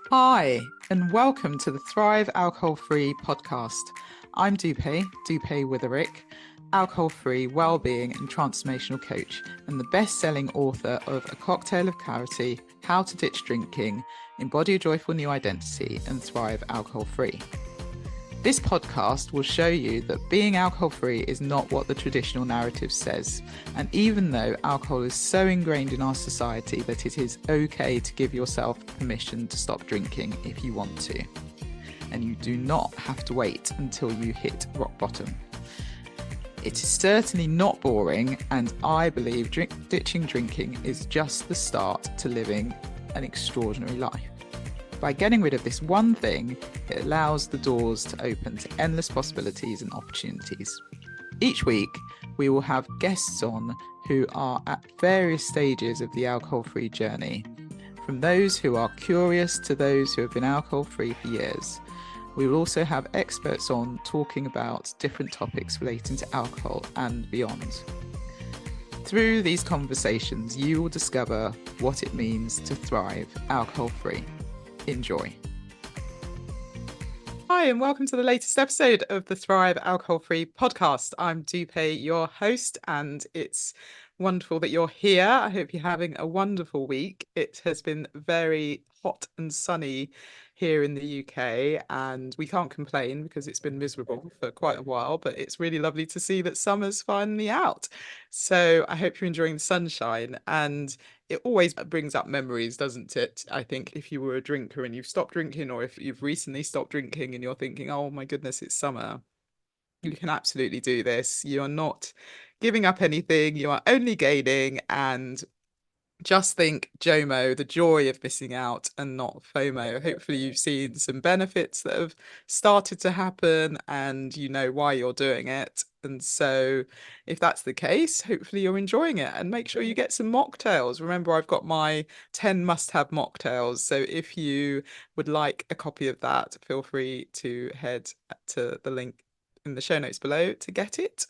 Hi, and welcome to the Thrive Alcohol Free podcast. I'm Dupe Witherick, alcohol free wellbeing and transformational coach, and the best selling author of A Cocktail of Clarity, How to Ditch Drinking, Embody a Joyful New Identity, and Thrive Alcohol Free. This podcast will show you that being alcohol free is not what the traditional narrative says. And even though alcohol is so ingrained in our society that it is okay to give yourself permission to stop drinking if you want to. And you do not have to wait until you hit rock bottom. It is certainly not boring, and I believe ditching drinking is just the start to living an extraordinary life. By getting rid of this one thing, it allows the doors to open to endless possibilities and opportunities. Each week, we will have guests on who are at various stages of the alcohol-free journey, from those who are curious to those who have been alcohol-free for years. We will also have experts on talking about different topics relating to alcohol and beyond. Through these conversations, you will discover what it means to thrive alcohol-free. Enjoy. Hi, and welcome to the latest episode of the Thrive Alcohol Free podcast. I'm Dupe, your host, and it's wonderful that you're here. I hope you're having a wonderful week. It has been very hot and sunny here in the UK, and we can't complain because it's been miserable for quite a while, but it's really lovely to see that summer's finally out. So I hope you're enjoying the sunshine, and it always brings up memories, doesn't it? I think if you were a drinker and you've stopped drinking, or if you've recently stopped drinking and you're thinking, oh my goodness, it's summer, you can absolutely do this. You're not giving up anything, you are only gaining. And just think JOMO, the joy of missing out, and not FOMO. Hopefully you've seen some benefits that have started to happen and you know why you're doing it. And so if that's the case, hopefully you're enjoying it, and make sure you get some mocktails. Remember, I've got my 10 must-have mocktails. So if you would like a copy of that, feel free to head to the link in the show notes below to get it.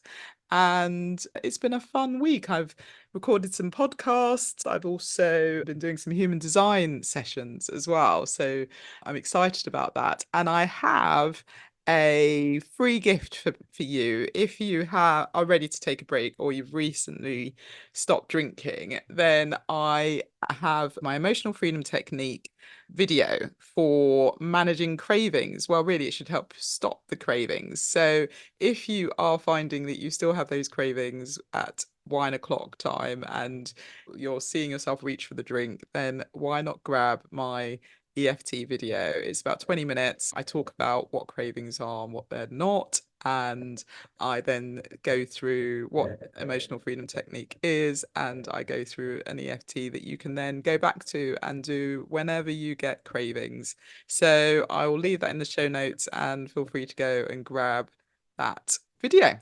And it's been a fun week. I've recorded some podcasts. I've also been doing some human design sessions as well. So I'm excited about that. And I have a free gift for you. If you are ready to take a break, or you've recently stopped drinking, then I have my emotional freedom technique video for managing cravings. Well, really, it should help stop the cravings. So if you are finding that you still have those cravings at wine o'clock time and you're seeing yourself reach for the drink, then why not grab my EFT video? It's about 20 minutes. I talk about what cravings are and what they're not. And I then go through what emotional freedom technique is, and I go through an EFT that you can then go back to and do whenever you get cravings. So I will leave that in the show notes, and feel free to go and grab that video.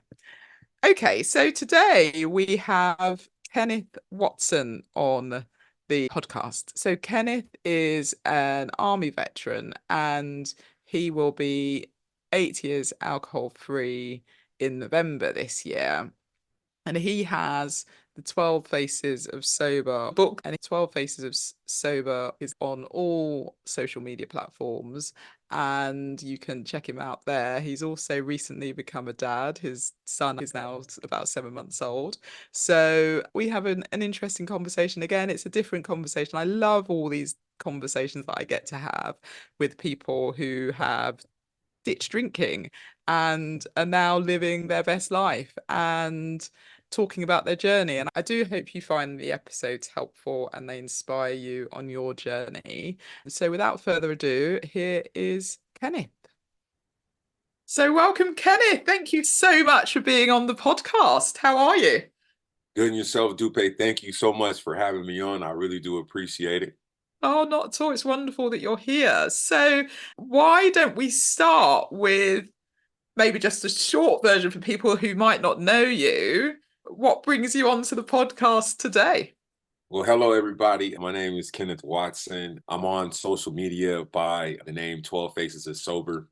Okay, so today we have Kenneth Watson on the podcast. So Kenneth is an army veteran, and he will be 8 years alcohol free in November this year. And he has the 12 Faces of Sober book, and 12 Faces of Sober is on all social media platforms, and you can check him out there. He's also recently become a dad. His son is now about 7 months old. So we have an interesting conversation. Again, it's a different conversation. I love all these conversations that I get to have with people who have ditched drinking and are now living their best life and talking about their journey. And I do hope you find the episodes helpful and they inspire you on your journey. So without further ado, here is Kenneth. So welcome, Kenneth. Thank you so much for being on the podcast. How are you? Good and yourself, Dupe. Thank you so much for having me on. I really do appreciate it. Oh, not at all. It's wonderful that you're here. So why don't we start with maybe just a short version for people who might not know you? What brings you onto the podcast today? Well, hello, everybody. My name is Kenneth Watson. I'm on social media by the name 12 Faces of Sober.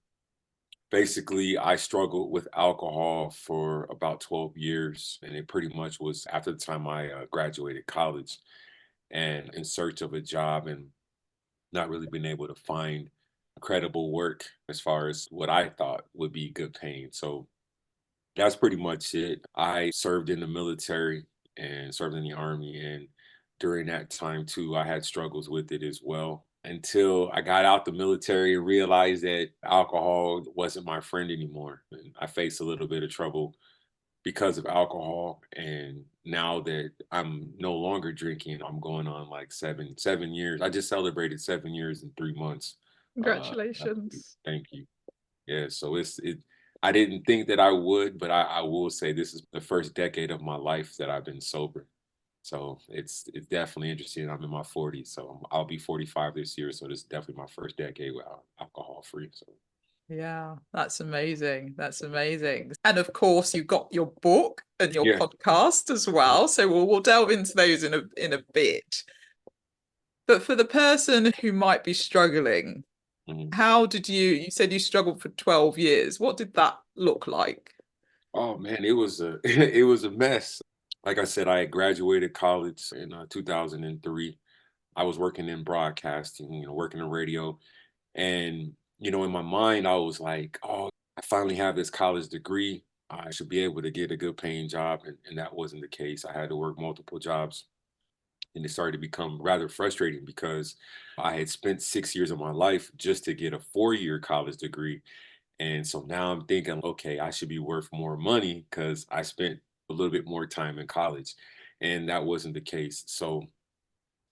Basically, I struggled with alcohol for about 12 years, and it pretty much was after the time I graduated college and in search of a job. And not really been able to find credible work as far as what I thought would be good paying. So that's pretty much it. I served in the military and served in the army. And during that time, too, I had struggles with it as well until I got out the military and realized that alcohol wasn't my friend anymore. And I faced a little bit of trouble because of alcohol. And now that I'm no longer drinking, I'm going on like seven years. I just celebrated 7 years and 3 months. Last week. Congratulations. Thank you. Yeah, so it. I didn't think that I would, but I will say this is the first decade of my life that I've been sober. So it's definitely interesting. I'm in my 40s, so I'll be 45 this year. So this is definitely my first decade with alcohol free. So Yeah, that's amazing. That's amazing. And of course, you've got your book and your yeah. podcast as well. So we'll delve into those in a bit. But for the person who might be struggling, Mhm. how did you said you struggled for 12 years. What did that look like? Oh man, it was a it was a mess. Like I said, I had graduated college in 2003. I was working in broadcasting, working in radio. And, in my mind, I was like, oh, I finally have this college degree. I should be able to get a good paying job. And that wasn't the case. I had to work multiple jobs. And it started to become rather frustrating because I had spent 6 years of my life just to get a 4-year college degree. And so now I'm thinking, okay, I should be worth more money because I spent a little bit more time in college. And that wasn't the case. So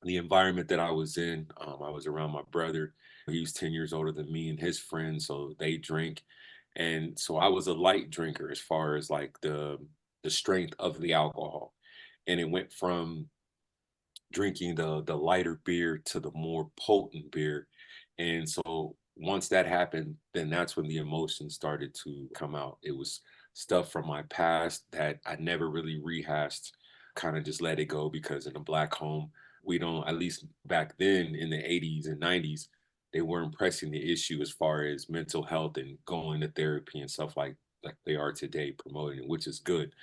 the environment that I was in, I was around my brother. He was 10 years older than me and his friends, so they drink. And so I was a light drinker as far as like the strength of the alcohol. And it went from drinking the lighter beer to the more potent beer. And so once that happened, then that's when the emotions started to come out. It was stuff from my past that I never really rehashed, kind of just let it go because in a black home, we don't, at least back then in the 80s and 90s, they weren't pressing the issue as far as mental health and going to therapy and stuff like they are today promoting it, which is good.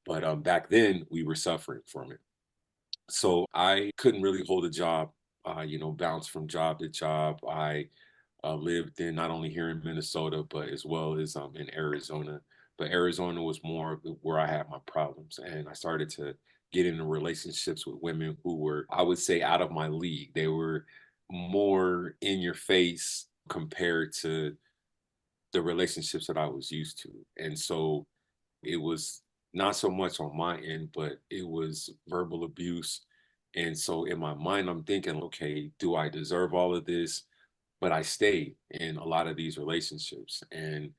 But back then we were suffering from it. So I couldn't really hold a job, bounce from job to job. I lived in not only here in Minnesota, but as well as in Arizona. But Arizona was more of where I had my problems. And I started to get into relationships with women who were, I would say, out of my league. They were more in your face compared to the relationships that I was used to. And so it was not so much on my end, but it was verbal abuse. And so in my mind, I'm thinking, okay, do I deserve all of this? But I stayed in a lot of these relationships. And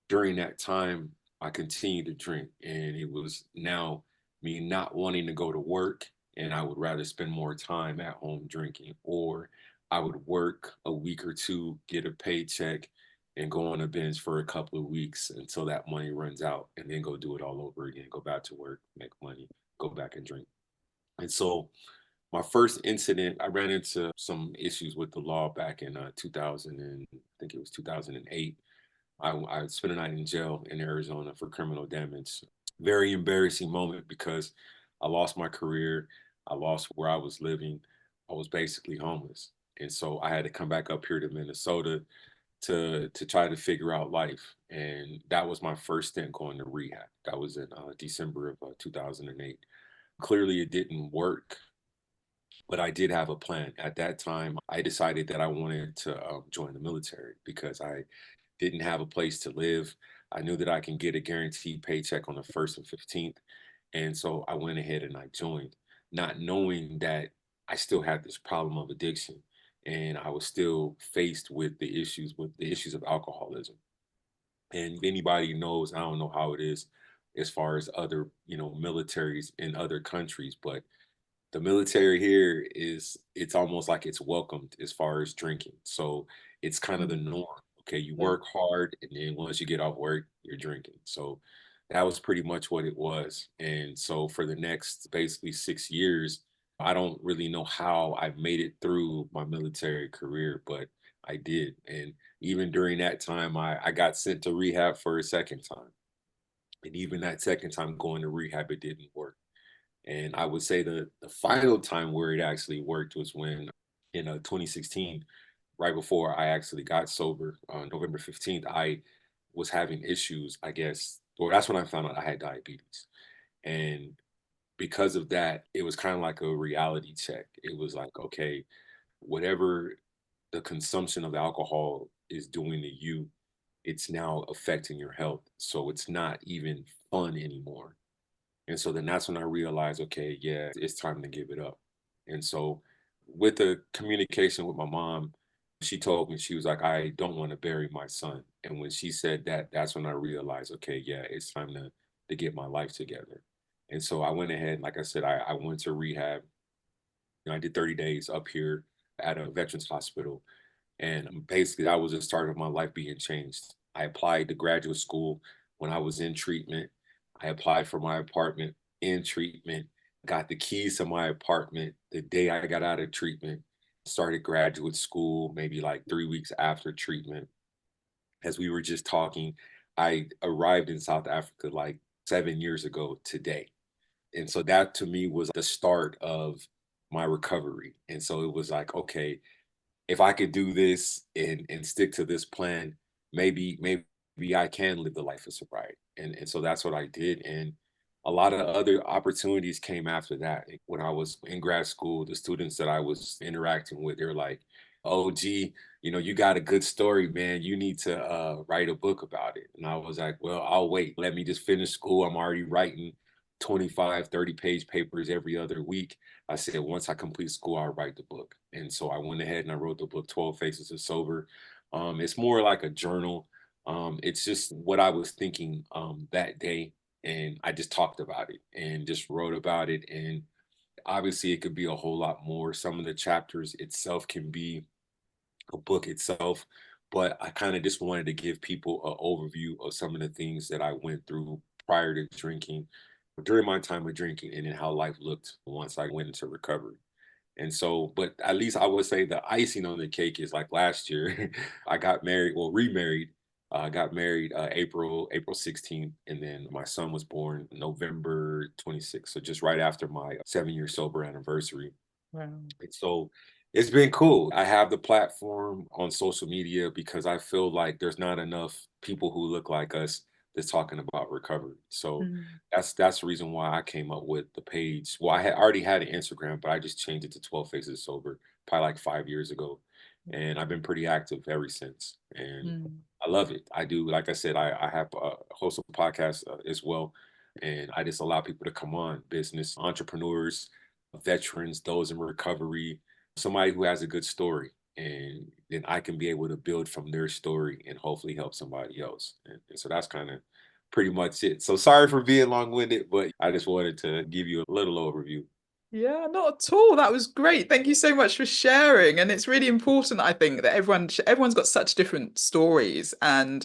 during that time, I continued to drink. And it was now me not wanting to go to work. And I would rather spend more time at home drinking, or I would work a week or two, get a paycheck, and go on a binge for a couple of weeks until that money runs out, and then go do it all over again, go back to work, make money, go back and drink. And so my first incident, I ran into some issues with the law back in 2000, and I think it was 2008. I spent a night in jail in Arizona for criminal damage. Very embarrassing moment because I lost my career. I lost where I was living. I was basically homeless. And so I had to come back up here to Minnesota to try to figure out life. And that was my first stint going to rehab. That was in December of 2008. Clearly, it didn't work, but I did have a plan. At that time, I decided that I wanted to join the military because I didn't have a place to live. I knew that I can get a guaranteed paycheck on the 1st and 15th. And so I went ahead and I joined, not knowing that I still had this problem of addiction and I was still faced with the issues of alcoholism. And if anybody knows, I don't know how it is as far as other, militaries in other countries, but the military here it's almost like it's welcomed as far as drinking. So it's kind of the Mm, norm. Okay, you yeah. work hard and then once you get off work, you're drinking. So that was pretty much what it was. And so for the next basically 6 years, I don't really know how I made it through my military career, but I did. And even during that time, I got sent to rehab for a second time. And even that second time going to rehab, it didn't work. And I would say the final time where it actually worked was when in 2016. right before I actually got sober on November 15th, I was having issues, I guess. Well, that's when I found out I had diabetes. And because of that, it was kind of like a reality check. It was like, okay, whatever the consumption of alcohol is doing to you, it's now affecting your health. So it's not even fun anymore. And so then that's when I realized, okay, yeah, it's time to give it up. And so with the communication with my mom, she told me, she was like, I don't want to bury my son. And when she said that, that's when I realized, okay, yeah, it's time to get my life together. And so I went ahead, like I said, I went to rehab. I did 30 days up here at a veterans hospital. And basically, that was the start of my life being changed. I applied to graduate school when I was in treatment. I applied for my apartment in treatment, got the keys to my apartment the day I got out of treatment, started graduate school maybe like 3 weeks after treatment. As we were just talking, I arrived in South Africa like 7 years ago today. And so that to me was the start of my recovery. And so it was like, okay, if I could do this and stick to this plan, maybe I can live the life of sobriety. And so that's what I did. And a lot of other opportunities came after that. When I was in grad school, the students that I was interacting with, they're like, "Oh, gee, you got a good story, man. You need to write a book about it." And I was like, "Well, I'll wait. Let me just finish school. I'm already writing 25, 30-page papers every other week." I said, once I complete school, I'll write the book. And so I went ahead and I wrote the book, 12 Faces of Sober. It's more like a journal. It's just what I was thinking that day. And I just talked about it and just wrote about it. And obviously, it could be a whole lot more. Some of the chapters itself can be a book itself, but I kind of just wanted to give people an overview of some of the things that I went through prior to drinking, during my time of drinking, and then how life looked once I went into recovery. And so, but at least I would say the icing on the cake is like last year, I got married, well, remarried. I got married April 16th, and then my son was born November 26th. So just right after my 7 year sober anniversary. Wow. And so it's been cool. I have the platform on social media because I feel like there's not enough people who look like us that's talking about recovery. So Mm. that's the reason why I came up with the page. Well, I had already had an Instagram, but I just changed it to 12 Faces Sober probably like 5 years ago. And I've been pretty active ever since. And Mm. I love it. I do. Like I said, I have a host of podcasts as well. And I just allow people to come on, business entrepreneurs, veterans, those in recovery, somebody who has a good story. And then I can be able to build from their story and hopefully help somebody else. And so that's kind of pretty much it. So sorry for being long winded, but I just wanted to give you a little overview. Yeah, not at all. That was great. Thank you so much for sharing. And it's really important, I think, that everyone's got such different stories, and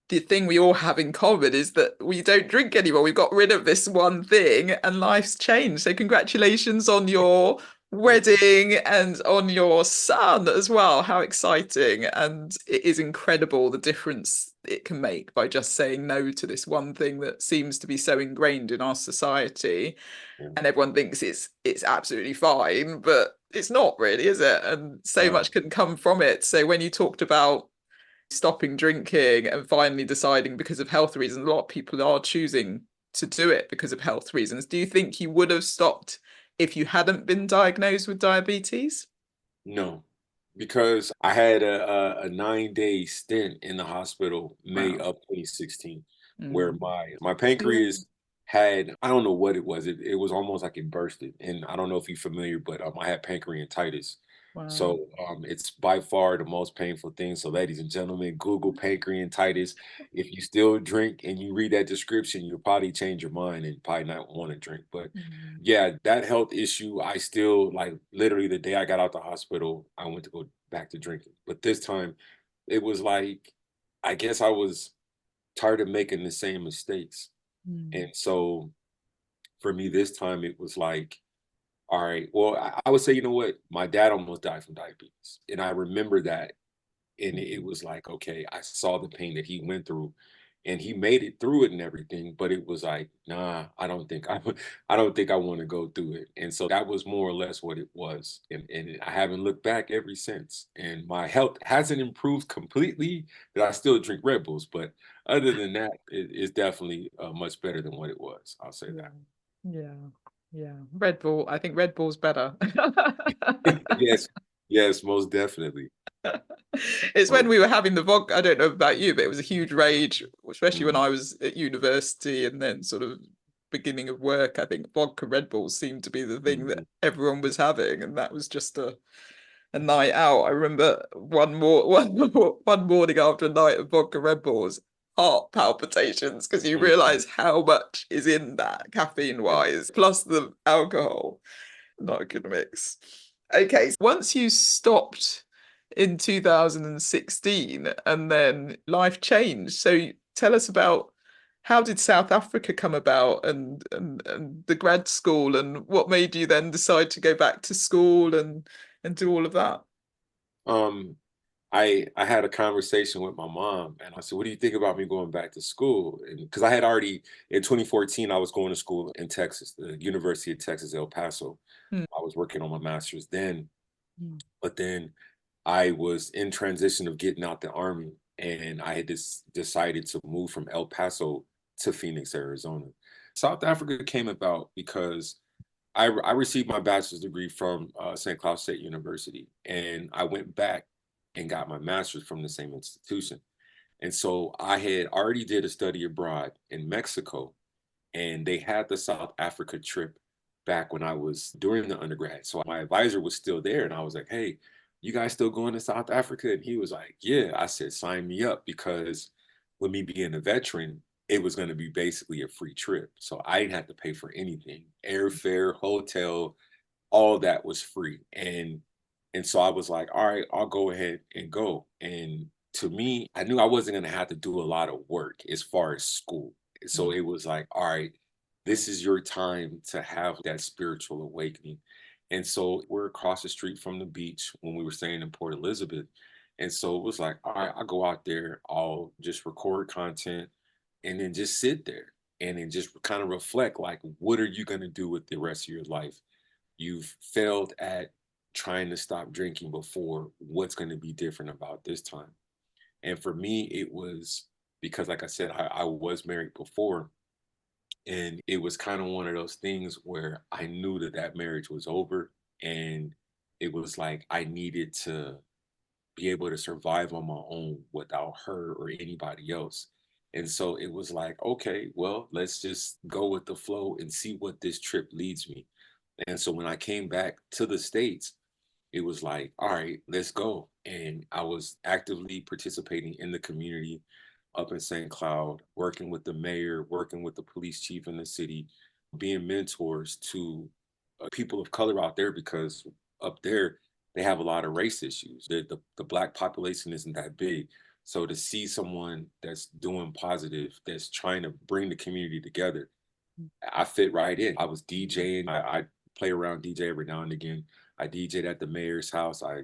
the thing we all have in common is that we don't drink anymore. We've got rid of this one thing and life's changed. So congratulations on your wedding and on your son as well. How exciting. And it is incredible the difference it can make by just saying no to this one thing that seems to be so ingrained in our society. Yeah. And everyone thinks it's absolutely fine, but it's not really, is it? And so Uh, much can come from it. So when you talked about stopping drinking and finally deciding because of health reasons, a lot of people are choosing to do it because of health reasons. Do you think you would have stopped if you hadn't been diagnosed with diabetes? no, because I had a 9 day stint in the hospital, May Wow. of 2016, where Mm. my Yeah. pancreas had, I don't know what it was. It was almost like it bursted. And I don't know if you're familiar, but I had pancreatitis. Wow. So it's by far the most painful thing. So, ladies and gentlemen, Google pancreatitis. If you still drink and you read that description, you'll probably change your mind and probably not want to drink. But Mm. yeah, that health issue, I still like literally the day I got out the hospital, I went to go back to drinking. But this time it was like, I guess I was tired of making the same mistakes. And Mm. so for me this time, it was like, all right, well, I would say, you know what? My dad almost died from diabetes. And I remember that. And it was like, okay, I saw the pain that he went through. and he made it through it and everything, but it was like, nah, I don't think I want to go through it. And so that was more or less what it was. And I haven't looked back ever since. And my health hasn't improved completely, that I still drink Red Bulls, but other than that, it's definitely much better than what it was. I'll say Yeah. that. Yeah. Yeah. Red Bull. I think Red Bull's better. Yes, yes, most definitely. It's when Most. we were having the vodka. I don't know about you, but it was a huge rage, especially when Mhm, I was at university and then sort of beginning of work. I think vodka Red Bulls seemed to be the thing that mhm, everyone was having, and that was just a night out. I remember one morning after a night of vodka Red Bulls, heart palpitations because you mhm. realize how much is in that caffeine Yeah. wise, plus the alcohol. Not a good mix. Okay, so once you stopped in 2016 and then life changed. So tell us about how did South Africa come about and the grad school and what made you then decide to go back to school and do all of that? Um, I had a conversation with my mom and I said, "What do you think about me going back to school?" And because I had already in 2014, I was going to school in Texas, the University of Texas, El Paso. Mm, I was working on my master's then, mm, but then I was in transition of getting out the army, and I had decided to move from El Paso to Phoenix, Arizona. South Africa came about because I received my bachelor's degree from St. Cloud State University, and I went back and got my master's from the same institution. And so I had already did a study abroad in Mexico, and they had the South Africa trip back when I was during the undergrad. So my advisor was still there, and I was like, "Hey, you guys still going to South Africa?" And he was like, "Yeah." I said, "Sign me up," because with me being a veteran, it was going to be basically a free trip. So I didn't have to pay for anything. Airfare, hotel, all that was free. And so I was like, all right, I'll go ahead and go. And to me, I knew I wasn't going to have to do a lot of work as far as school. So mm, it was like, all right, this is your time to have that spiritual awakening. And so we're across the street from the beach when we were staying in Port Elizabeth. And so it was like, all right, I'll go out there, I'll just record content and then just sit there and then just kind of reflect like, what are you going to do with the rest of your life? You've failed at trying to stop drinking before. What's going to be different about this time? And for me, it was because, like I said, I was married before. And it was kind of one of those things where I knew that that marriage was over. And it was like I needed to be able to survive on my own without her or anybody else. And so it was like, okay, well, let's just go with the flow and see what this trip leads me. And so when I came back to the States, it was like, all right, let's go. And I was actively participating in the community up in St. Cloud, working with the mayor, working with the police chief in the city, being mentors to people of color out there because up there they have a lot of race issues. The black population isn't that big. So to see someone that's doing positive, that's trying to bring the community together, I fit right in. I was DJing. I play around DJ every now and again. I DJed at the mayor's house. I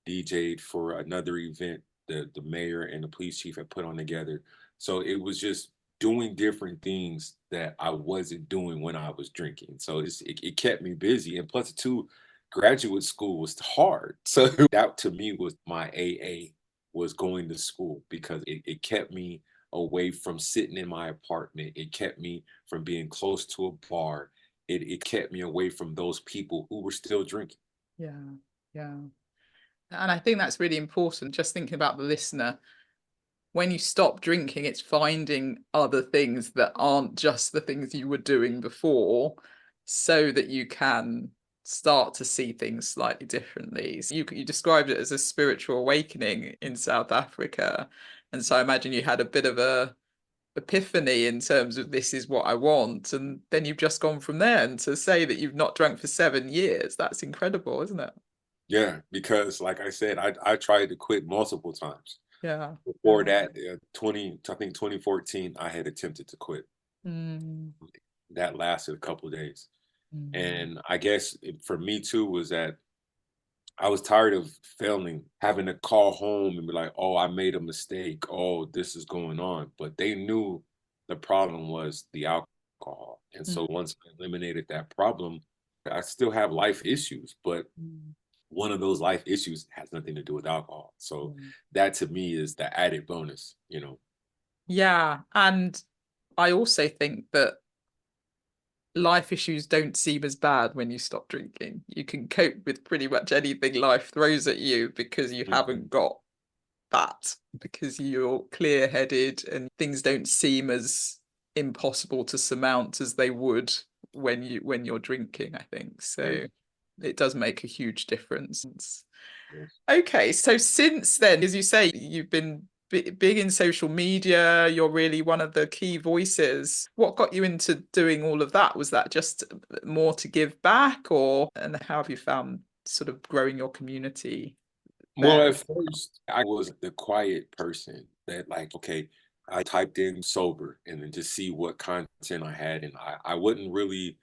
DJed for another event the mayor and the police chief had put on together. So it was just doing different things that I wasn't doing when I was drinking. So it kept me busy. And plus, too, graduate school was hard. So that to me was my AA was going to school because it kept me away from sitting in my apartment. It kept me from being close to a bar. It kept me away from those people who were still drinking. yeah, yeah. And I think that's really important. Just thinking about the listener, when you stop drinking, it's finding other things that aren't just the things you were doing before, so that you can start to see things slightly differently. So you described it as a spiritual awakening in South Africa. And so I imagine you had a bit of a epiphany in terms of this is what I want. And then you've just gone from there. And to say that you've not drunk for 7 years, that's incredible, isn't it? Yeah, because like I said, I tried to quit multiple times. Yeah. Before Yeah. that, 20, I think 2014, I had attempted to quit. Mm, That lasted a couple of days. mm, And I guess for me too was that I was tired of failing, having to call home and be like, oh, I made a mistake. Oh, this is going on. But they knew the problem was the alcohol. And Mm, so once I eliminated that problem, I still have life issues, but mm, one of those life issues has nothing to do with alcohol. So mm. that to me is the added bonus, you know. Yeah. And I also think that life issues don't seem as bad when you stop drinking. You can cope with pretty much anything life throws at you because you Mhm. haven't got that, because you're clear-headed and things don't seem as impossible to surmount as they would when you're drinking, I think. So Yes, it does make a huge difference. yes. Okay, so since then, as you say, you've been big in social media, you're really one of the key voices. What got you into doing all of that? Was that just more to give back, or and how have you found sort of growing your community Well, there? at first, I was the quiet person that, like, okay, I typed in sober and then just see what content I had. And I wouldn't really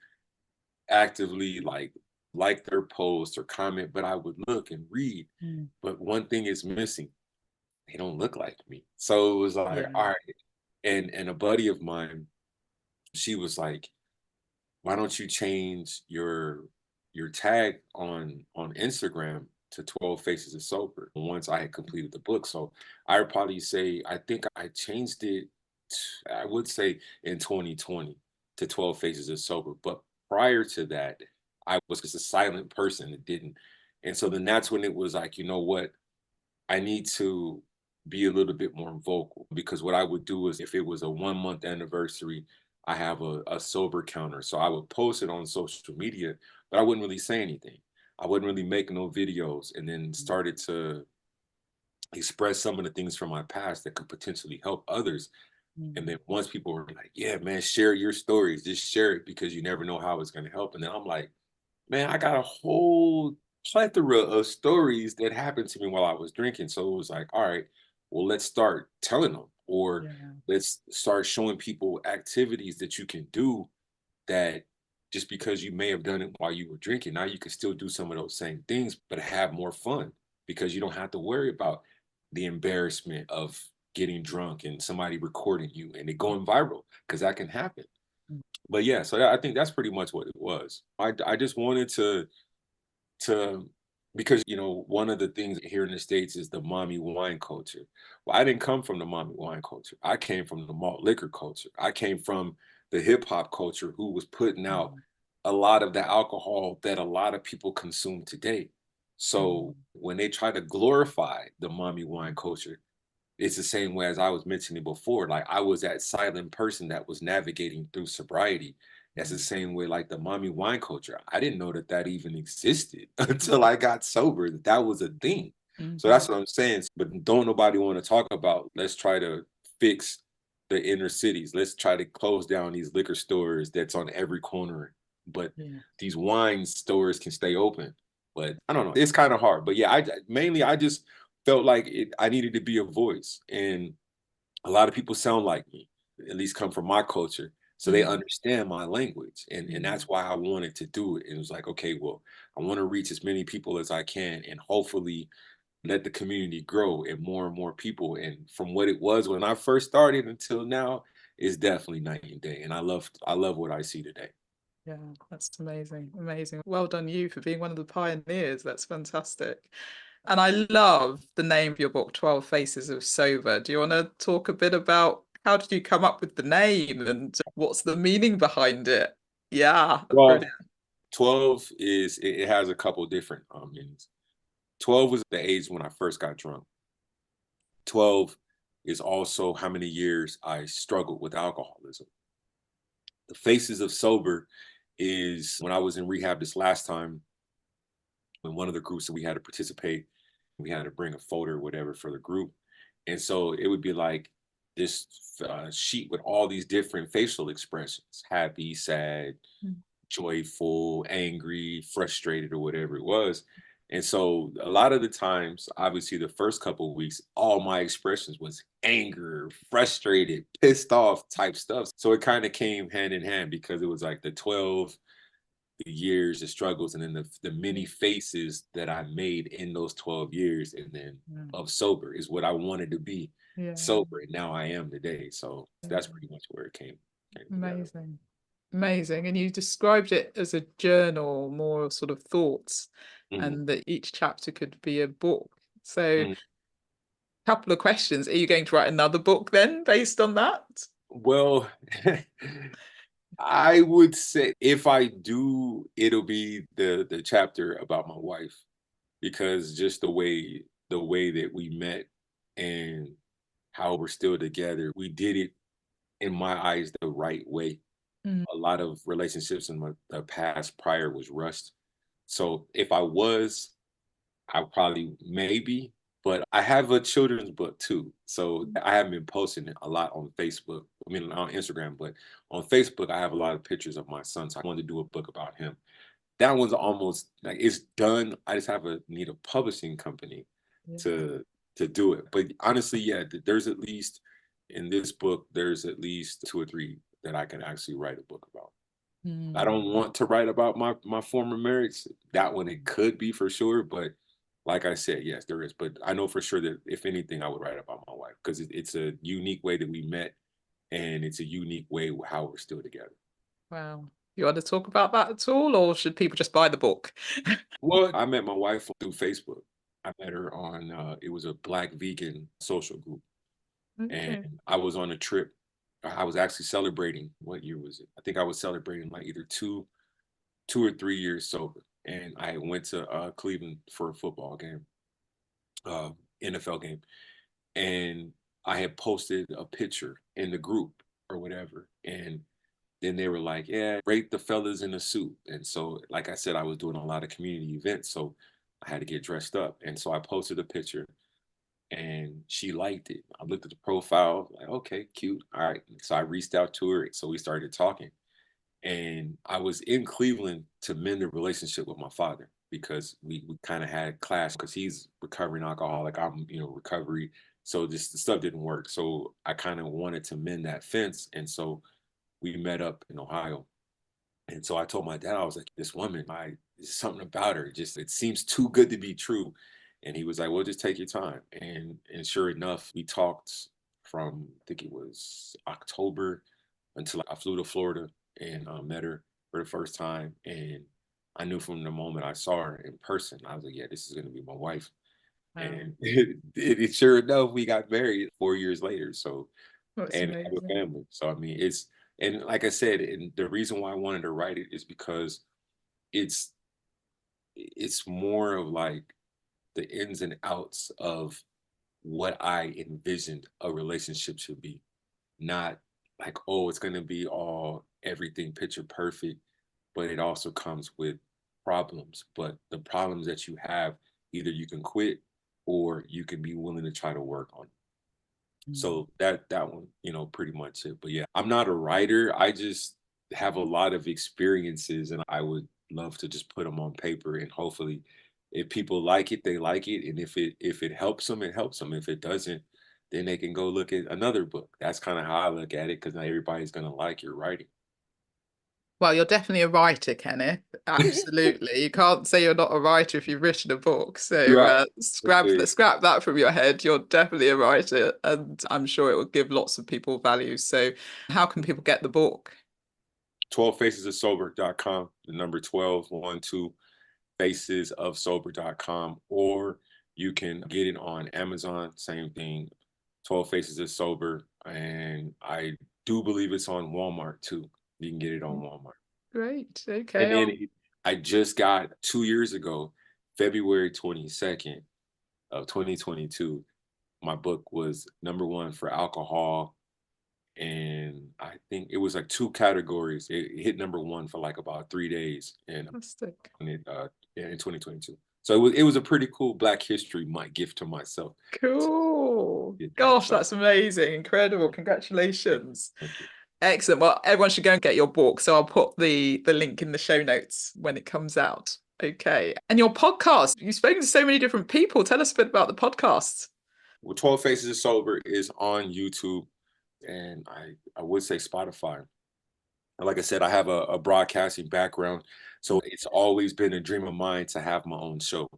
actively like their posts or comment, but I would look and read. Mm. But one thing is missing. They don't look like me. So it was like, Yeah. all right. And a buddy of mine, she was like, why don't you change your tag on Instagram to 12 Faces of Sober once I had completed the book. So I would probably say I think I changed it, I would say in 2020 to 12 Faces of Sober. But prior to that, I was just a silent person that didn't. And so then that's when it was like, you know what? I need to be a little bit more vocal, because what I would do is if it was a 1 month anniversary, I have a sober counter. So I would post it on social media, but I wouldn't really say anything. I wouldn't really make no videos, and then started to express some of the things from my past that could potentially help others. And Mm. then once people were like, yeah, man, share your stories, just share it because you never know how it's going to help. And then I'm like, man, I got a whole plethora of stories that happened to me while I was drinking. So it was like, all right, well, let's start telling them, or Yeah. let's start showing people activities that you can do, that just because you may have done it while you were drinking, now you can still do some of those same things, but have more fun, because you don't have to worry about the embarrassment of getting drunk and somebody recording you and it going viral, because that can happen. Mm. But yeah, so I think that's pretty much what it was. I just wanted to because one of the things here in the States is the mommy wine culture. Well, I didn't come from the mommy wine culture. I came from the malt liquor culture. I came from the hip hop culture, who was putting out Mm. a lot of the alcohol that a lot of people consume today. So Mm. when they try to glorify the mommy wine culture, it's the same way as I was mentioning before. Like, I was that silent person that was navigating through sobriety. That's the Mm. same way, like the mommy wine culture. I didn't know that that even existed until Mm. I got sober, that that was a thing. So Mhm. that's what I'm saying. But don't nobody want to talk about, let's try to fix the inner cities. Let's try to close down these liquor stores that's on every corner. But Yeah. these wine stores can stay open. But I don't know. It's kind of hard. But yeah, I just felt like I needed to be a voice. And a lot of people sound like me, at least come from my culture. So they Mm. understand my language. And Mm. that's why I wanted to do it. And it was like, okay, well, I want to reach as many people as I can and hopefully let the community grow and more people. And from what it was when I first started until now, is definitely night and day. And I love what I see today. Yeah, that's amazing. Amazing. Well done you for being one of the pioneers. That's fantastic. And I love the name of your book, 12 Faces of Sober. Do you want to talk a bit about how did you come up with the name and what's the meaning behind it? Yeah, brilliant. Well, 12 it has a couple different meanings. 12 was the age when I first got drunk. 12 is also how many years I struggled with alcoholism. The faces of sober is when I was in rehab this last time, when one of the groups that we had to participate, we had to bring a photo or whatever for the group. And so it would be like this sheet with all these different facial expressions: happy, sad, Mm. joyful, angry, frustrated, or whatever it was. And so a lot of the times, obviously the first couple of weeks, all my expressions was anger, frustrated, pissed off type stuff. So it kind of came hand in hand, because it was like the 12 the years, the struggles, and then the many faces that I made in those 12 years, and then Yeah. of sober is what I wanted to be Yeah. sober, and now I am today. So that's pretty much where it came together. Amazing. Amazing. And you described it as a journal, more sort of thoughts, Mhm. and that each chapter could be a book. So, Mhm. couple of questions. Are you going to write another book then based on that? Well, I would say if I do, it'll be the chapter about my wife, because just the way that we met and how we're still together, we did it in my eyes the right way. Mm, A lot of relationships in the past prior was rushed. So if I was, I probably maybe, but I have a children's book too. So I haven't been posting it a lot on Facebook. I mean, on Instagram, but on Facebook, I have a lot of pictures of my son. So I wanted to do a book about him. That one's almost like it's done. I just need a publishing company yeah. to do it. But honestly, yeah, there's at least in this book, there's at least two or three that I can actually write a book about. I Mm. don't want to write about my former marriage. That one it could be for sure, but like I said, yes, there is. But I know for sure that if anything, I would write about my wife because it's a unique way that we met, and it's a unique way how we're still together. Wow. You want to talk about that at all, or should people just buy the book? Well, I met my wife through Facebook. I met her on it was a Black vegan social group, and Okay. I was on a trip. I was actually celebrating. What year was it? I think I was celebrating like either two or 3 years sober, and I went to Cleveland for a football game, uh, NFL game, and I had posted a picture in the group or whatever, and then they were like, "Yeah, rate the fellas in a suit." And so, like I said, I was doing a lot of community events, so I had to get dressed up, and so I posted a picture, and she liked it. I looked at the profile, like, okay, cute, all right. So I reached out to her, so we started talking. And I was in Cleveland to mend the relationship with my father because we kind of had clash because he's recovering alcoholic. I'm, recovery. So just the stuff didn't work. So I kind of wanted to mend that fence. And so we met up in Ohio. And so I told my dad, I was like, this woman, there's something about her. Just it seems too good to be true. And he was like, well, just take your time. And sure enough, we talked from I think it was October until I flew to Florida and met her for the first time. And I knew from the moment I saw her in person, I was like, yeah, this is going to be my wife. Wow. And sure enough, we got married 4 years later. So, That's and have a amazing. family. So, I mean, and like I said, and the reason why I wanted to write it is because it's, it's more of like the ins and outs of what I envisioned a relationship should be, not like, oh, it's going to be all everything picture perfect, but it also comes with problems. But the problems that you have, either you can quit or you can be willing to try to work on. Mm. So that one, pretty much it. But yeah, I'm not a writer. I just have a lot of experiences, and I would love to just put them on paper, and hopefully if people like it, they like it, and if it helps them, it helps them. If it doesn't, then they can go look at another book. That's kind of how I look at it, because not everybody's gonna like your writing. Well, you're definitely a writer, Kenneth. Absolutely. You can't say you're not a writer if you've written a book. So Right. Okay. scrap that from your head. You're definitely a writer, and I'm sure it will give lots of people value. So, how can people get the book? 12facesofsober.com, the number 12, facesofsober.com, or you can get it on Amazon, same thing, 12 Faces of Sober. And I do believe it's on Walmart too. You can get it on Walmart. Great. And Okay. then I just got 2 years ago, February 22nd of 2022, my book was number one for alcohol. And I think it was like two categories. It hit number one for like about 3 days. And Fantastic. in 2022. So it was a pretty cool Black History gift to myself. So Cool. did that. Gosh, So that's amazing. Incredible. Congratulations. thank you. Excellent. Well, everyone should go and get your book. So I'll put the link in the show notes when it comes out. Okay. And your podcast, you've spoken to so many different people. Tell us a bit about the podcast. Well, 12 Faces of Sober is on YouTube, and I would say Spotify. Like I said, I have a broadcasting background, so it's always been a dream of mine to have my own show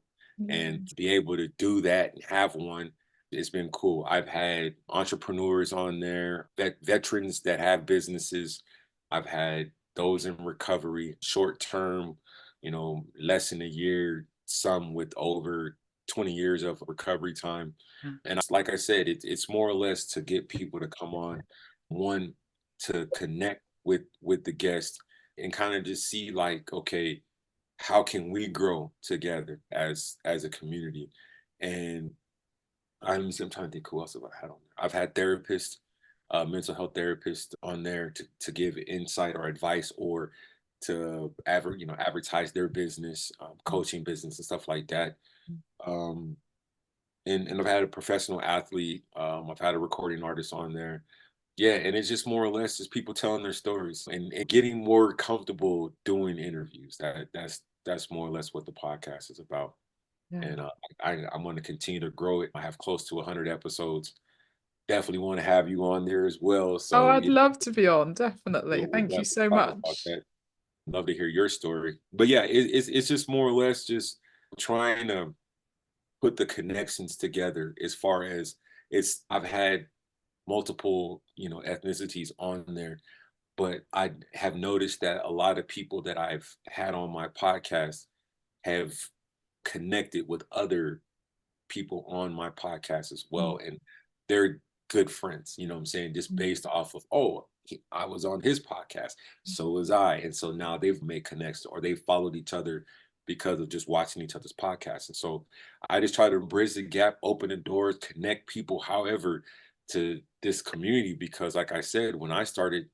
and Yeah. to be able to do that and have one. It's been cool. I've had entrepreneurs on there, veterans that have businesses. I've had those in recovery, short term, less than a year, some with over 20 years of recovery time. And like I said, it's more or less to get people to come on, one, to connect with the guest and kind of just see like, okay, how can we grow together as a community? And I'm trying to think who else have I had on there. I've had therapists, mental health therapists on there to give insight or advice or to advertise their business, coaching business and stuff like that. Um, and I've had a professional athlete. I've had a recording artist on there. Yeah, and it's just more or less just people telling their stories and getting more comfortable doing interviews. That's more or less what the podcast is about. Yeah. And I'm going to continue to grow it. I have close to 100 episodes. Definitely want to have you on there as well. Oh, So I'd love to be on, definitely. we'll Thank you definitely so talk about much. that. Love to hear your story. But yeah, it's just more or less just trying to put the connections together as far as I've had multiple, ethnicities on there, but I have noticed that a lot of people that I've had on my podcast have connected with other people on my podcast as Mm, well. And they're good friends, you know what I'm saying? Just mm, based off of, oh, I was on his podcast, so was I. And so now they've made connections or they've followed each other because of just watching each other's podcasts. And so I just try to bridge the gap, open the doors, connect people, however, to this community. Because, like I said, when I started,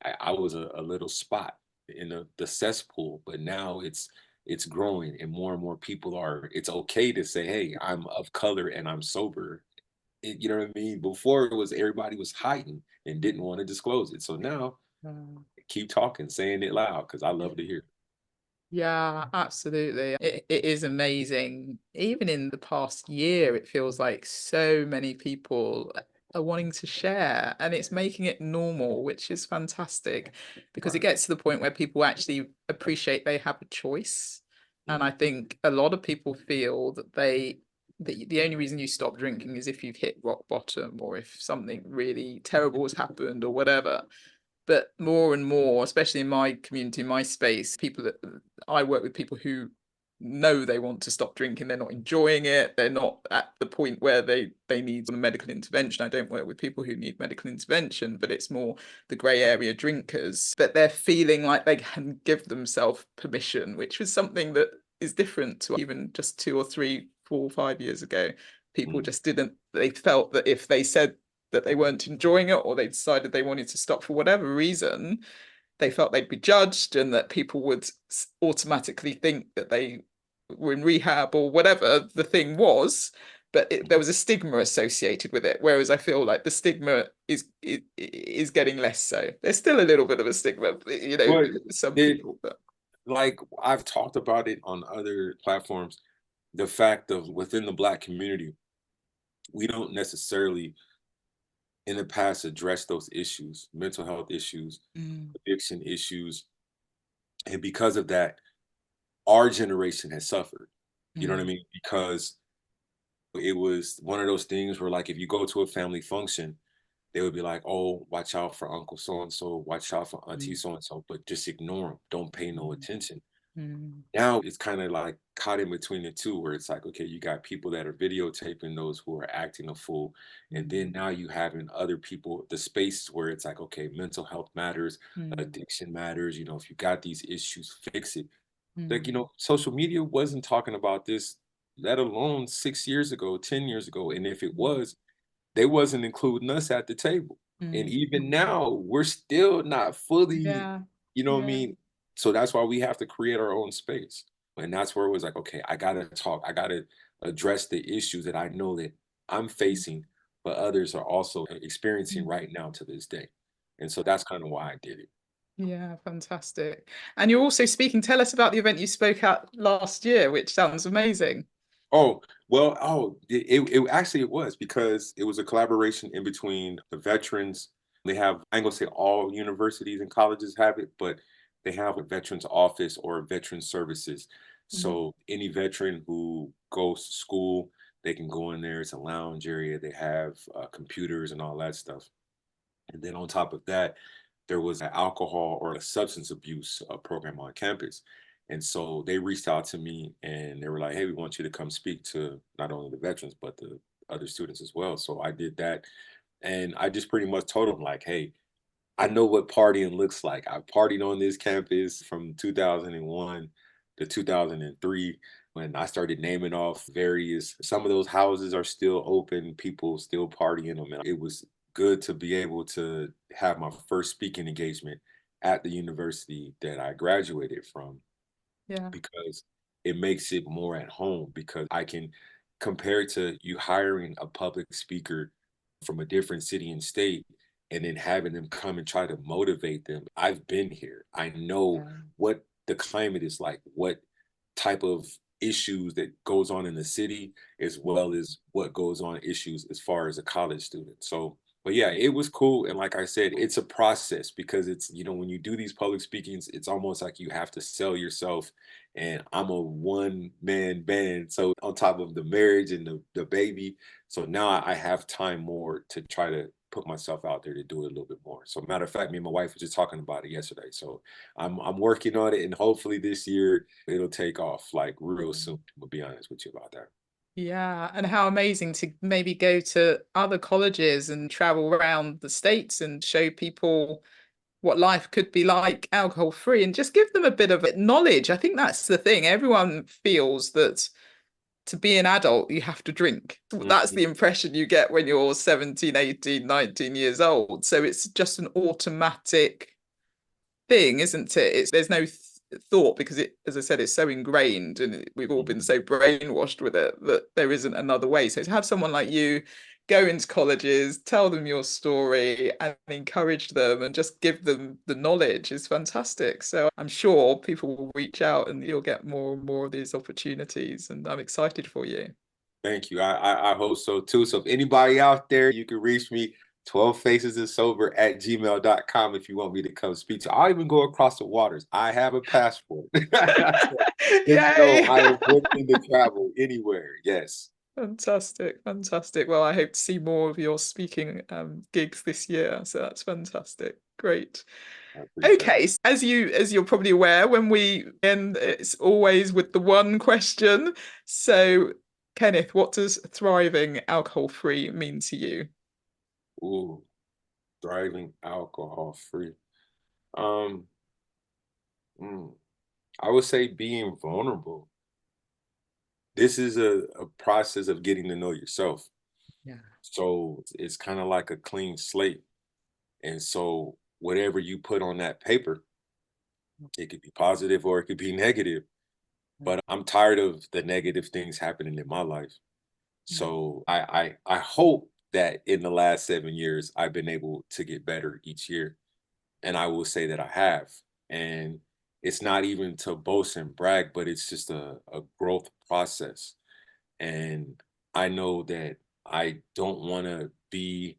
I was a little spot in the cesspool, but now it's growing and more people are. It's okay to say, hey, I'm of color and I'm sober. You know what I mean? Before it was everybody was hiding and didn't want to disclose it. So now mm. keep talking, saying it loud because I love to hear. Yeah, absolutely. It is amazing. Even in the past year, it feels like so many people are wanting to share, and it's making it normal, which is fantastic because it Right. gets to the point where people actually appreciate they have a choice. And I Mm, think a lot of people feel that the only reason you stop drinking is if you've hit rock bottom or if something really terrible has happened or whatever. But more and more, especially in my community, in my space, people that I work with, people who know they want to stop drinking, they're not enjoying it, they're not at the point where they need some medical intervention. I don't work with people who need medical intervention, but it's more the grey area drinkers. But they're feeling like they can give themselves permission, which was something that is different to even just 2 or 3, 4, 5 years ago. People mm, just didn't, they felt that if they said that they weren't enjoying it or they decided they wanted to stop for whatever reason, they felt they'd be judged and that people would automatically think that they were in rehab or whatever the thing was. But there was a stigma associated with it, whereas I feel like the stigma is getting less so. There's still a little bit of a stigma, but some it people, but like I've talked about it on other platforms. The fact of within the Black community, we don't necessarily in the past address those issues, mental health issues, mm, addiction issues, and because of that, our generation has suffered. You know what I mm, mean? Because it was one of those things where, like, if you go to a family function, they would be like, "Oh, watch out for Uncle so and so, watch out for Auntie mm, so and so," but just ignore them. Don't pay no mm, attention. mm, Now it's kind of like caught in between the two, where it's like, okay, you got people that are videotaping those who are acting a fool, and then mm, now you having other people, the spaces where it's like, okay, mental health matters, mm, addiction matters. If you got these issues, fix it. Like, mm, social media wasn't talking about this, let alone 6 years ago, 10 years ago. And if it mm, was, they wasn't including us at the table. And mm. even now, we're still not fully, Yeah, you know what I yeah. mean? So that's why we have to create our own space. And that's where it was like, okay, I gotta talk, I gotta address the issues that I know that I'm facing, but others are also experiencing Mm. right now to this day. And so that's kind of why I did it. Yeah, fantastic. And you're also speaking. Tell us about the event you spoke at last year, which sounds amazing. Oh, well, it actually it was because it was a collaboration in between the veterans, They have, I ain't gonna say all universities and colleges have it, but they have a veterans office or veteran services. Mhm. So any veteran who goes to school, they can go in there. It's a lounge area. They have computers and all that stuff. And then on top of that, there was an alcohol or a substance abuse program on campus. And so they reached out to me and they were like, hey, we want you to come speak to not only the veterans, but the other students as well. So I did that. And I just pretty much told them, like, hey, I know what partying looks like. I partied on this campus from 2001 to 2003 when I started naming off various, some of those houses are still open, people still partying them. And it was good to be able to have my first speaking engagement at the university that I graduated from Yeah. because it makes it more at home because I can compare it to you hiring a public speaker from a different city and state and then having them come and try to motivate them. I've been here. I know Yeah. what the climate is like, what type of issues that goes on in the city as well as what goes on issues as far as a college student. So but yeah, it was cool. And like I said, it's a process because it's, when you do these public speakings, it's almost like you have to sell yourself. And I'm a one man band. So on top of the marriage and the baby. So now I have time more to try to put myself out there to do it a little bit more. So matter of fact, me and my wife were just talking about it yesterday. So I'm working on it and hopefully this year it'll take off like real soon. I'll be honest with you about that. Yeah, and how amazing to maybe go to other colleges and travel around the States and show people what life could be like alcohol free and just give them a bit of knowledge. I think that's the thing. Everyone feels that to be an adult, you have to drink. That's Mhm. the impression you get when you're 17, 18, 19 years old. So it's just an automatic thing, isn't it? There's no thought because it, as I said, it's so ingrained and we've all been Mhm. so brainwashed with it that there isn't another way. So to have someone like you go into colleges, tell them your story and encourage them and just give them the knowledge is fantastic. So I'm sure people will reach out and you'll get more and more of these opportunities. And I'm excited for you. Thank you. I hope so too. So if anybody out there, you can reach me 12 faces and sober at gmail.com if you want me to come speak to. I'll even go across the waters. I have a passport. So just know Yay! I am willing to travel anywhere. Yes. Fantastic, fantastic. Well, I hope to see more of your speaking gigs this year. So that's fantastic. Great. I appreciate it. Okay, so as you're probably aware, when we end, it's always with the one question. So, Kenneth, what does thriving alcohol-free mean to you? Ooh, thriving alcohol free. Um, mm, I would say being vulnerable. This is a process of getting to know yourself. Yeah. So it's kind of like a clean slate. And so whatever you put on that paper, it could be positive or it could be negative. But I'm tired of the negative things happening in my life. So I hope that in the last 7 years I've been able to get better each year. And I will say that I have. And it's not even to boast and brag, but it's just a growth process. And I know that I don't want to be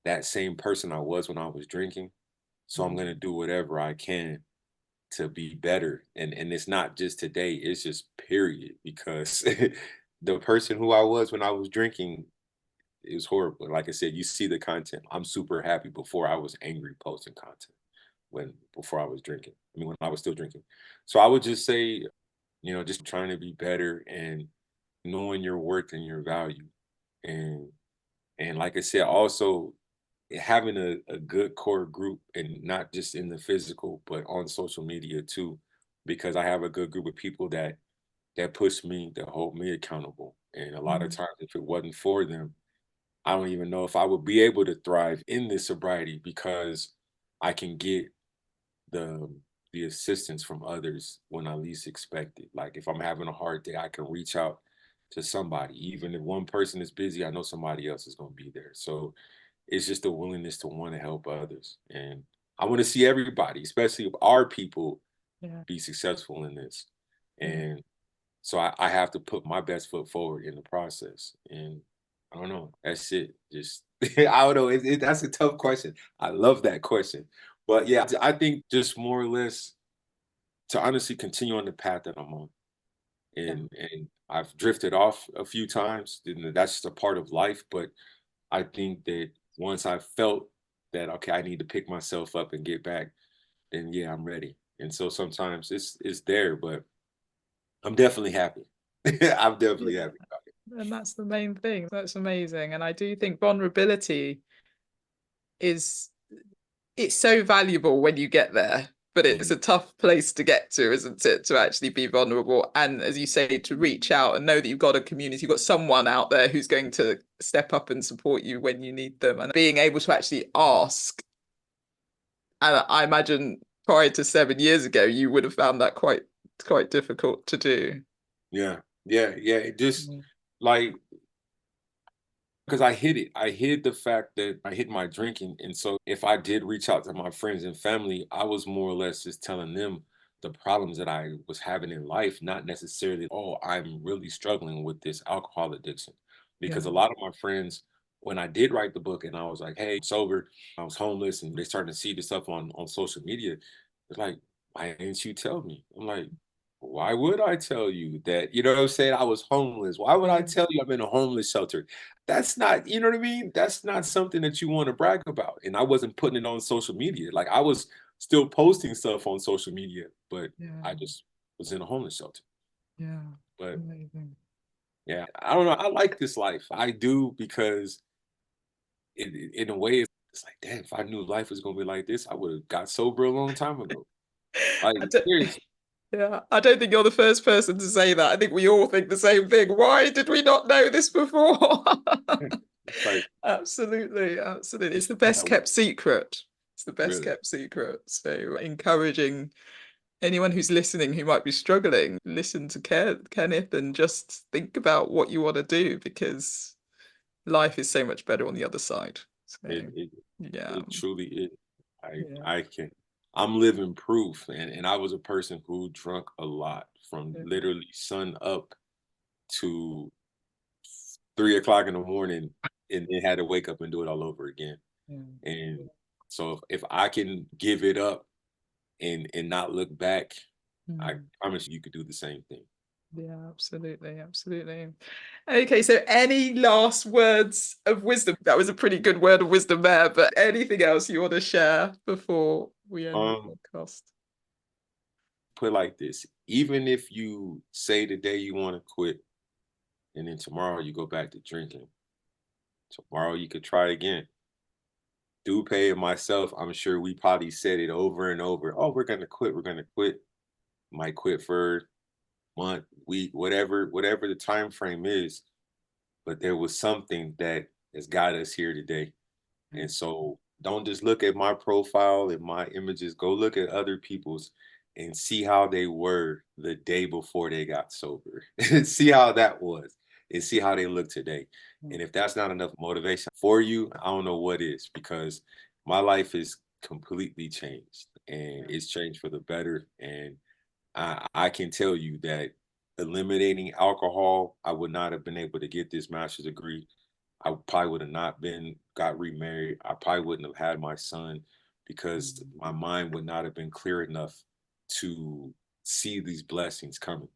that same person I was when I was drinking. So I'm gonna do whatever I can to be better. And it's not just today, it's just period. Because the person who I was when I was drinking, it was horrible. Like I said, you see the content. I'm super happy before I was angry posting content when before I was drinking. I mean when I was still drinking. So I would just say, just trying to be better and knowing your worth and your value. And and like I said, also having a good core group and not just in the physical, but on social media too, because I have a good group of people that push me, that hold me accountable. And a lot of Mm. times, if it wasn't for them, I don't even know if I would be able to thrive in this sobriety because I can get the the assistance from others when I least expect it. Like if I'm having a hard day, I can reach out to somebody. Even if one person is busy, I know somebody else is going to be there. So it's just a willingness to want to help others. And I want to see everybody, especially our people, Yeah. be successful in this. Yeah. And so I have to put my best foot forward in the process. And I don't know, that's it. Just I don't know. That's a tough question. I love that question. But yeah, I think just more or less to honestly continue on the path that I'm on. Yeah. And I've drifted off a few times, and that's just a part of life. But I think that once I felt that, okay, I need to pick myself up and get back, then yeah, I'm ready. And so sometimes it's there, but I'm definitely happy. I'm Yeah. definitely happy about it. And that's the main thing. That's amazing. And I do think vulnerability is it's so valuable when you get there, but it's Mhm. a tough place to get to, isn't it? To actually be vulnerable. And as you say, to reach out and know that you've got a community, you've got someone out there who's going to step up and support you when you need them. And being able to actually ask. And I imagine prior to 7 years ago, you would have found that quite difficult to do. Yeah, yeah, yeah. It just Mm. like because I hid it. I hid the fact that I hid my drinking. And so if I did reach out to my friends and family, I was more or less just telling them the problems that I was having in life, not necessarily, oh, I'm really struggling with this alcohol addiction. Because Yeah. a lot of my friends, when I did write the book and I was like, hey, I'm sober, I was homeless, and they started to see this stuff on social media, it's like, why didn't you tell me? I'm like, why would I tell you that? You know what I'm saying? I was homeless. Why would I Yeah. tell you I'm in a homeless shelter? That's not, you know what I mean? That's not something that you want to brag about. And I wasn't putting it on social media. Like I was still posting stuff on social media, but Yeah. I just was in a homeless shelter. Yeah. But Amazing. yeah, I don't know. I like this life. I do because in a way, it's like, damn, if I knew life was gonna be like this, I would have got sober a long time ago. Like I don't, seriously. yeah, I don't think you're the first person to say that. I think we all think the same thing. Why did we not know this before? It's like Absolutely, absolutely. It's it's the best that way, kept secret. It's the best really. kept secret. So encouraging anyone who's listening who might be struggling, listen to Kenneth and just think about what you want to do because life is so much better on the other side. So It it yeah, it truly is. yeah, I can I'm living proof, and I was a person who drunk a lot from yeah, literally sun up to 3 o'clock in the morning, and then had to wake up and do it all over again. yeah. And so if I can give it up and not look back, I Mm. promise you could do the same thing. Yeah, absolutely, absolutely. Okay, so any last words of wisdom? That was a pretty good word of wisdom there, but anything else you want to share before we end the Um, podcast? put it like this: even if you say today you want to quit, and then tomorrow you go back to drinking, tomorrow you could try again. Dupe and myself, I'm sure we probably said it over and over. Oh, we're gonna quit. We're gonna quit. Might quit for month, week, whatever the time frame is. But there was something that has got us here today. And so don't just look at my profile and my images. Go look at other people's and see how they were the day before they got sober. See how that was and see how they look today. And if that's not enough motivation for you, I don't know what is, because my life is completely changed and it's changed for the better. And I can tell you that eliminating alcohol, I would not have been able to get this master's degree. I probably would have not been got remarried. I probably wouldn't have had my son because my mind would not have been clear enough to see these blessings coming.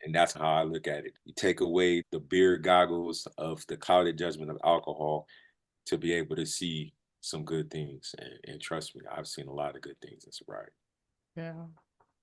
And that's how I look at it. You take away the beer goggles of the clouded judgment of alcohol to be able to see some good things. And trust me, I've seen a lot of good things in sobriety. Yeah.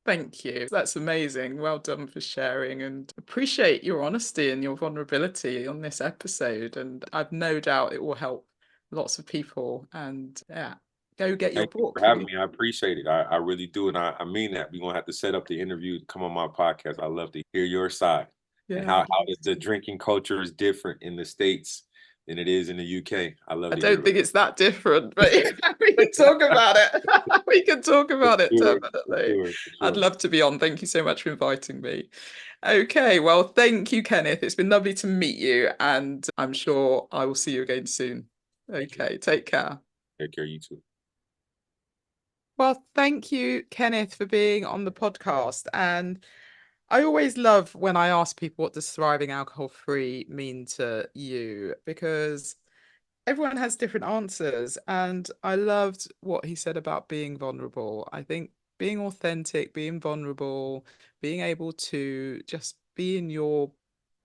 Thank you. That's amazing. Well done for sharing and appreciate your honesty and your vulnerability on this episode. And I've no doubt it will help lots of people. And yeah, go get your Thank you for book. having me. I appreciate it. I really do. And I mean that. We're going to have to set up the interview to come on my podcast. I love to hear your side and Yeah, how the drinking culture is different in the States than it is in the UK. I love I to hear don't about think it's that different, but we can talk about it. We can talk it. about it For definitely. sure, for I'd sure. love to be on. Thank you so much for inviting me. Okay, well, thank you, Kenneth. It's been lovely to meet you, and I'm sure I will see you again soon. Thank you. Okay, take care. Take care, you too. Well, thank you, Kenneth, for being on the podcast. And I always love when I ask people what does thriving alcohol free mean to you, because everyone has different answers. And I loved what he said about being vulnerable. I think being authentic, being vulnerable, being able to just be in your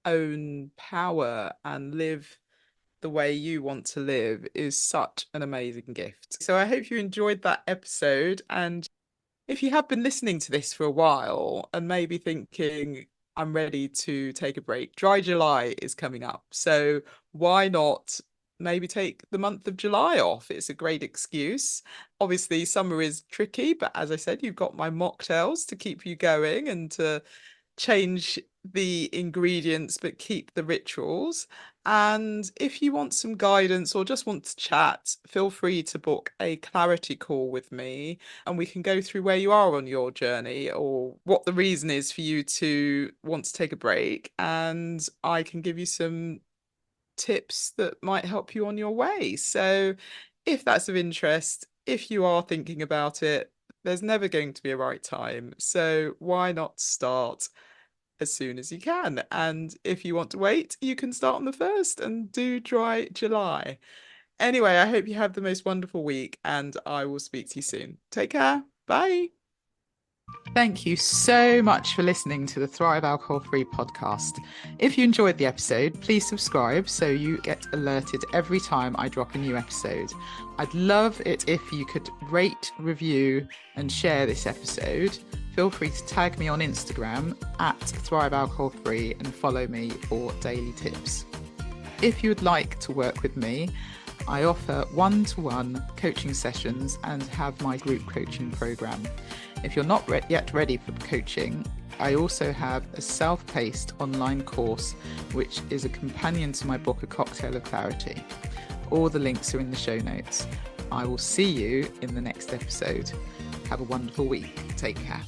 own power and live the way you want to live is such an amazing gift. So I hope you enjoyed that episode. And if you have been listening to this for a while and maybe thinking, I'm ready to take a break, Dry July is coming up. So why not maybe take the month of July off? It's a great excuse. Obviously, summer is tricky, but as I said, you've got my mocktails to keep you going and to change the ingredients but keep the rituals. And if you want some guidance or just want to chat, feel free to book a clarity call with me and we can go through where you are on your journey or what the reason is for you to want to take a break. And I can give you some tips that might help you on your way. So if that's of interest, if you are thinking about it, there's never going to be a right time. So why not start as soon as you can? And if you want to wait, you can start on the 1st and do Dry July. Anyway, I hope you have the most wonderful week and I will speak to you soon. Take care. Bye. Thank you so much for listening to the Thrive Alcohol Free podcast. If you enjoyed the episode, please subscribe so you get alerted every time I drop a new episode. I'd love it if you could rate, review, and share this episode. Feel free to tag me on Instagram at Thrive Alcohol Free and follow me for daily tips. If you would like to work with me, I offer one-to-one coaching sessions and have my group coaching program. If you're not yet ready for coaching, I also have a self-paced online course, which is a companion to my book, A Cocktail of Clarity. All the links are in the show notes. I will see you in the next episode. Have a wonderful week. Take care.